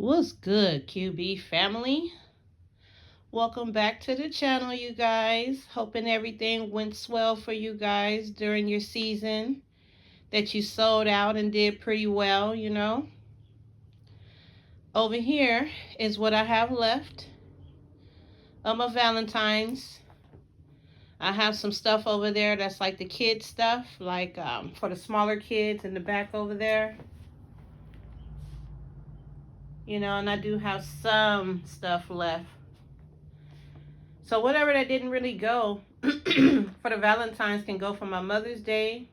What's good, QB family? Welcome back to the channel, you guys. Hoping everything went swell for you guys during your season, that you sold out and did pretty well. Over here is what I have left of my Valentine's. I have some stuff over there that's like the kid stuff, like for the smaller kids in the back over there. And I do have some stuff left. So whatever that didn't really go for the Valentine's can go for my Mother's Day.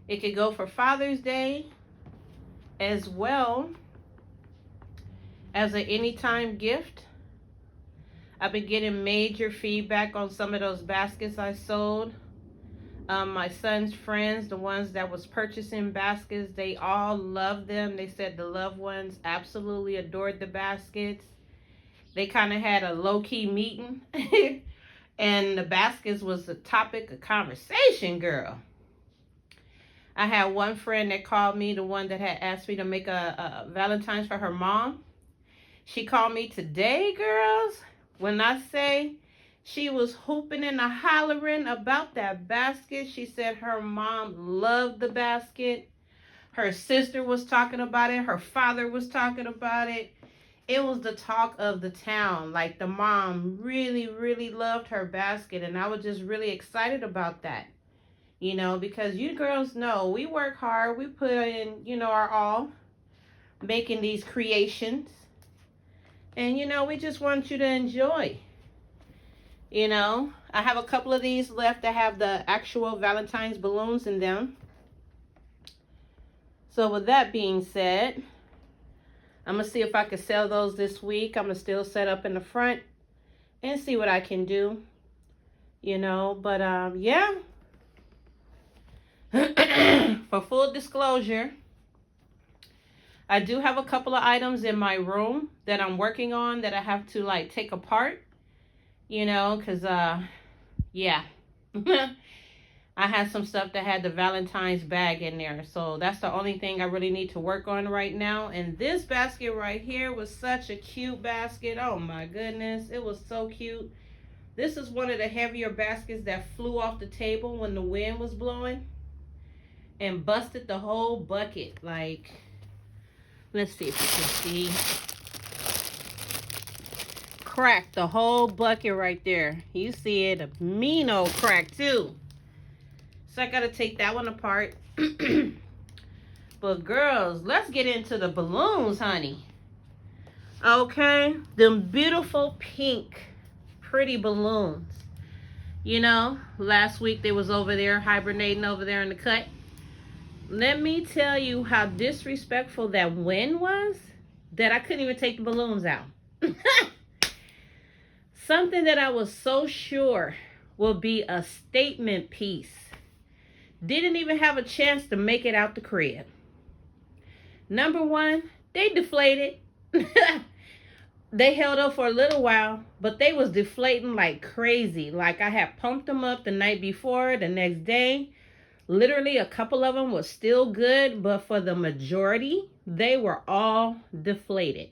It could go for Father's Day, as well as an anytime gift. I've been getting major feedback on some of those baskets I sold. My son's friends, the ones that was purchasing baskets, they all loved them. They said the loved ones absolutely adored the baskets. They kind of had a low-key meeting. And the baskets was the topic of conversation, girl. I had one friend that called me, the one that had asked me to make a Valentine's for her mom. She called me today, girls. When I say she was hooping and hollering about that basket, she said her mom loved the basket. Her sister was talking about it. Her father was talking about it. It was the talk of the town. Like, the mom really, really loved her basket. And I was just really excited about that. Because you girls know we work hard. We put in, our all making these creations. And, we just want you to enjoy. I have a couple of these left that have the actual Valentine's balloons in them. So with that being said, I'm going to see if I can sell those this week. I'm going to still set up in the front and see what I can do. But yeah. For full disclosure, I do have a couple of items in my room that I'm working on that I have to take apart, because yeah. I had some stuff that had the Valentine's bag in there. So that's the only thing I really need to work on right now. And this basket right here was such a cute basket. Oh my goodness. It was so cute. This is one of the heavier baskets that flew off the table when the wind was blowing and busted the whole bucket. Let's see if you can see. Cracked the whole bucket right there. You see it, a mean old crack too. So I gotta take that one apart. But girls, let's get into the balloons, honey. Okay, them beautiful pink, pretty balloons. Last week they was over there hibernating over there in the cut. Let me tell you how disrespectful that wind was, that I couldn't even take the balloons out. Something that I was so sure will be a statement piece didn't even have a chance to make it out the crib. Number one, they deflated. They held up for a little while, but they was deflating like crazy. Like, I had pumped them up the night before, the next day. Literally, a couple of them was still good, but for the majority, they were all deflated.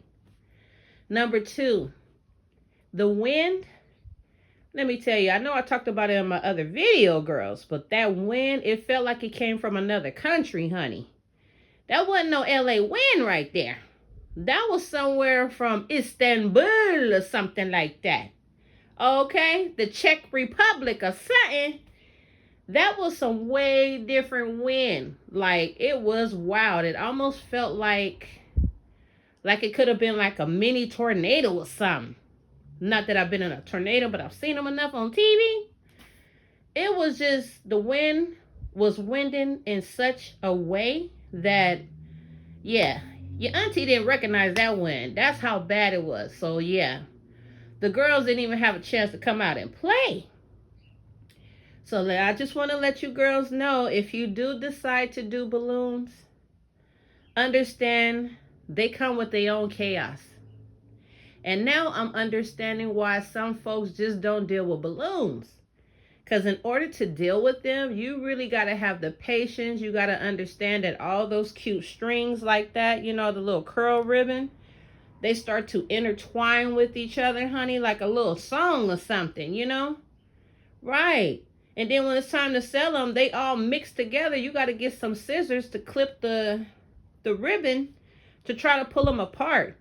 Number two, the wind. Let me tell you, I know I talked about it in my other video, girls, but that wind, it felt like it came from another country, honey. That wasn't no LA wind right there. That was somewhere from Istanbul or something like that. Okay? The Czech Republic or something. That was some way different wind. Like, it was wild. It almost felt like it could have been like a mini tornado or something. Not that I've been in a tornado, but I've seen them enough on TV. It was just, the wind was winding in such a way that, yeah, your auntie didn't recognize that wind. That's how bad it was. So, yeah, the girls didn't even have a chance to come out and play. So, I just want to let you girls know, if you do decide to do balloons, understand they come with their own chaos. And now I'm understanding why some folks just don't deal with balloons. Because in order to deal with them, you really got to have the patience. You got to understand that all those cute strings like that, you know, the little curl ribbon, they start to intertwine with each other, honey, like a little song or something, you know? Right. And then when it's time to sell them, they all mix together. You got to get some scissors to clip the ribbon to try to pull them apart.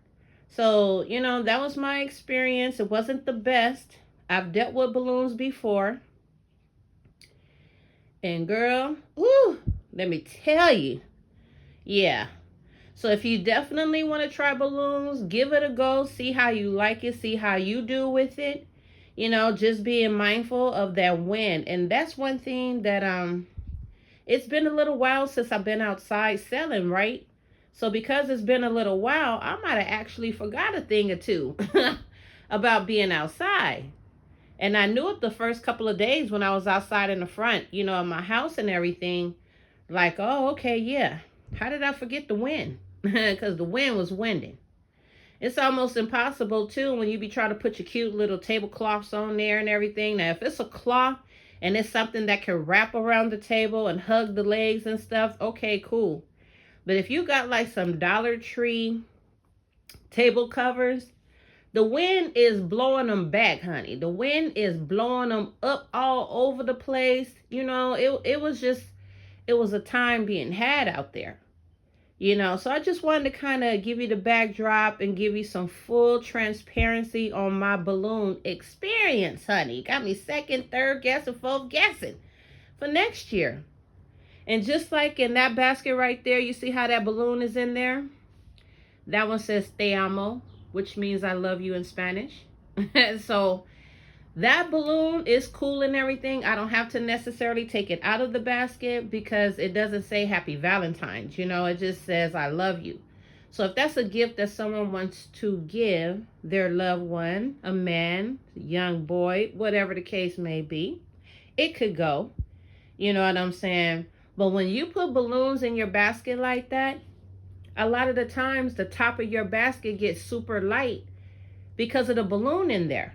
So, you know, that was my experience. It wasn't the best. I've dealt with balloons before. And girl, ooh, let me tell you. Yeah. So if you definitely want to try balloons, give it a go. See how you like it. See how you do with it. You know, just being mindful of that wind. And that's one thing that it's been a little while since I've been outside selling, right? So because it's been a little while, I might have actually forgot a thing or two about being outside. And I knew it the first couple of days when I was outside in the front, you know, of my house and everything. Like, oh, okay, yeah. How did I forget the wind? Because the wind was winding. It's almost impossible, too, when you be trying to put your cute little tablecloths on there and everything. Now, if it's a cloth and it's something that can wrap around the table and hug the legs and stuff, okay, cool. But if you got like some Dollar Tree table covers, the wind is blowing them back, honey. The wind is blowing them up all over the place. You know, it was a time being had out there. You know, so I just wanted to kind of give you the backdrop and give you some full transparency on my balloon experience, honey. Got me second, third guessing, fourth guessing for next year. And just like in that basket right there, you see how that balloon is in there? That one says Te amo, which means I love you in Spanish. So that balloon is cool and everything. I don't have to necessarily take it out of the basket because it doesn't say Happy Valentine's. You know, it just says I love you. So if that's a gift that someone wants to give their loved one, a man, a young boy, whatever the case may be, it could go. You know what I'm saying? But when you put balloons in your basket like that, a lot of the times the top of your basket gets super light because of the balloon in there.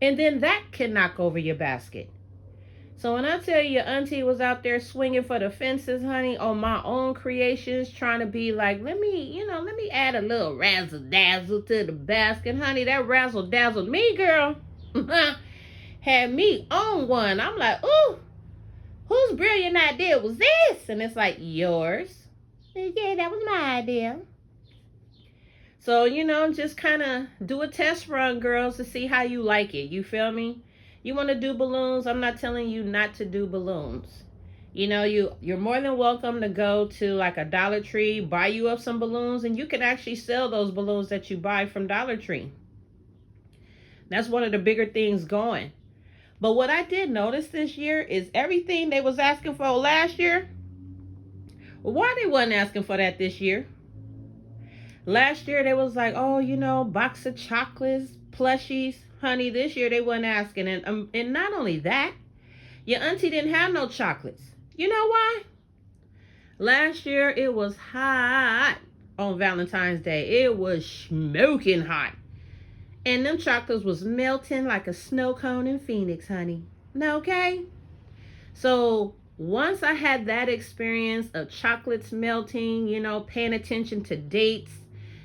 And then that can knock over your basket. So when I tell you your auntie was out there swinging for the fences, honey, on my own creations, trying to be like, let me add a little razzle dazzle to the basket, honey. That razzle dazzled me, girl. Had me on one. I'm like, ooh, whose brilliant idea was this? And it's like, yours. Yeah, that was my idea. So, you know, just kind of do a test run, girls, to see how you like it. You feel me? You want to do balloons? I'm not telling you not to do balloons. You know, you're more than welcome to go to like a Dollar Tree, buy you up some balloons, and you can actually sell those balloons that you buy from Dollar Tree. That's one of the bigger things going. But what I did notice this year is everything they was asking for last year, why they wasn't asking for that this year? Last year they was like, oh, you know, box of chocolates, plushies. Honey, this year they wasn't asking. And not only that, your auntie didn't have no chocolates. You know why? Last year it was hot on Valentine's Day. It was smoking hot. And them chocolates was melting like a snow cone in Phoenix, honey. Okay? So once I had that experience of chocolates melting, you know, paying attention to dates,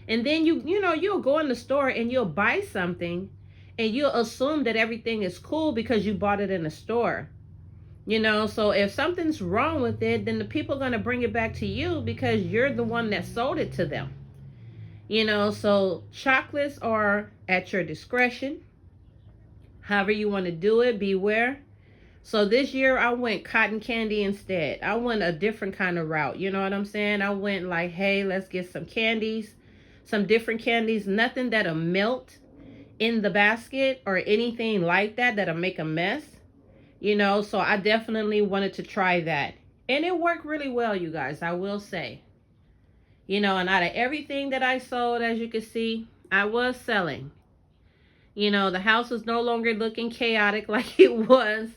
and then you'll go in the store and you'll buy something and you'll assume that everything is cool because you bought it in the store. You know, so if something's wrong with it, then the people are going to bring it back to you because you're the one that sold it to them. You know, so chocolates are at your discretion. However you want to do it, beware. So this year I went cotton candy instead. I went a different kind of route. You know what I'm saying? I went like, hey, let's get some candies, some different candies, nothing that'll melt in the basket or anything like that that'll make a mess. You know, so I definitely wanted to try that. And it worked really well, you guys, I will say. You know, and out of everything that I sold, as you can see, I was selling. You know, the house is no longer looking chaotic like it was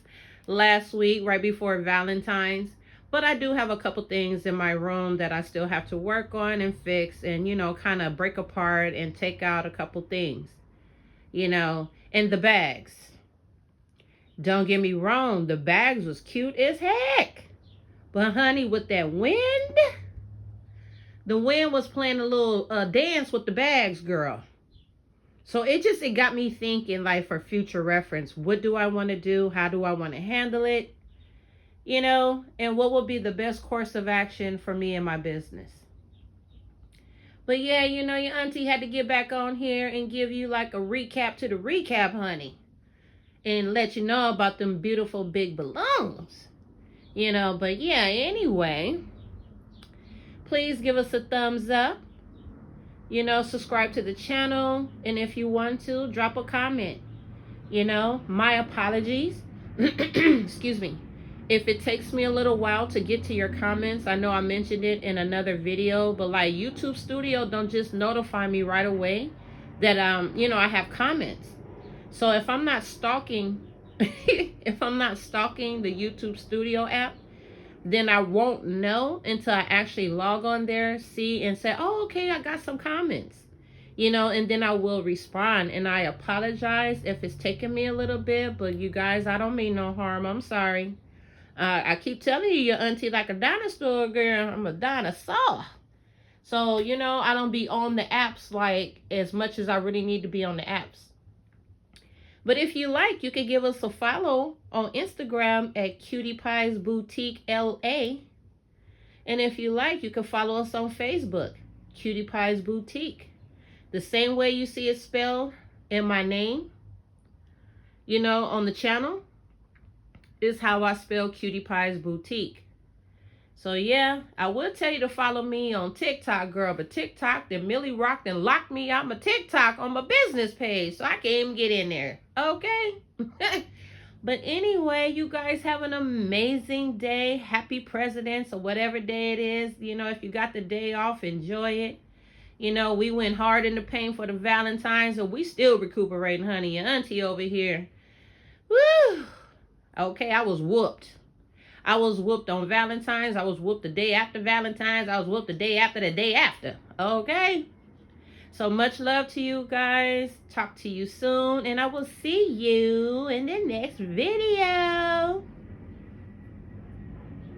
last week, right before Valentine's. But I do have a couple things in my room that I still have to work on and fix and, you know, kind of break apart and take out a couple things. You know, and the bags. Don't get me wrong, the bags was cute as heck. But honey, with that wind, the wind was playing a little dance with the bags, girl. So it got me thinking, like, for future reference, what do I want to do? How do I want to handle it? You know, and what will be the best course of action for me and my business? But yeah, you know, your auntie had to get back on here and give you like a recap to the recap, honey. And let you know about them beautiful big balloons. You know, but yeah, anyway, please give us a thumbs up. You know, subscribe to the channel. And if you want to, drop a comment. You know, my apologies. Excuse me. If it takes me a little while to get to your comments, I know I mentioned it in another video, but like YouTube Studio don't just notify me right away that, you know, I have comments. So if I'm not stalking, if I'm not stalking the YouTube Studio app, then I won't know until I actually log on there, see, and say, oh, okay, I got some comments. You know, and then I will respond. And I apologize if it's taking me a little bit, but you guys, I don't mean no harm. I'm sorry. I keep telling you, your auntie like a dinosaur, girl. I'm a dinosaur. So, you know, I don't be on the apps like as much as I really need to be on the apps. But if you like, you can give us a follow on Instagram at Cutie Pies Boutique LA. And if you like, you can follow us on Facebook, Cutie Pies Boutique. The same way you see it spelled in my name, you know, on the channel, is how I spell Cutie Pies Boutique. So yeah, I would tell you to follow me on TikTok, girl, but TikTok, then Millie rocked and locked me out my TikTok on my business page, so I can't even get in there. Okay? But anyway, you guys have an amazing day. Happy Presidents or whatever day it is. You know, if you got the day off, enjoy it. You know, we went hard in the paint for the Valentines, and we still recuperating, honey. Your auntie over here. Woo! Okay, I was whooped. I was whooped on Valentine's. I was whooped the day after Valentine's. I was whooped the day after the day after. Okay? So much love to you guys. Talk to you soon. And I will see you in the next video.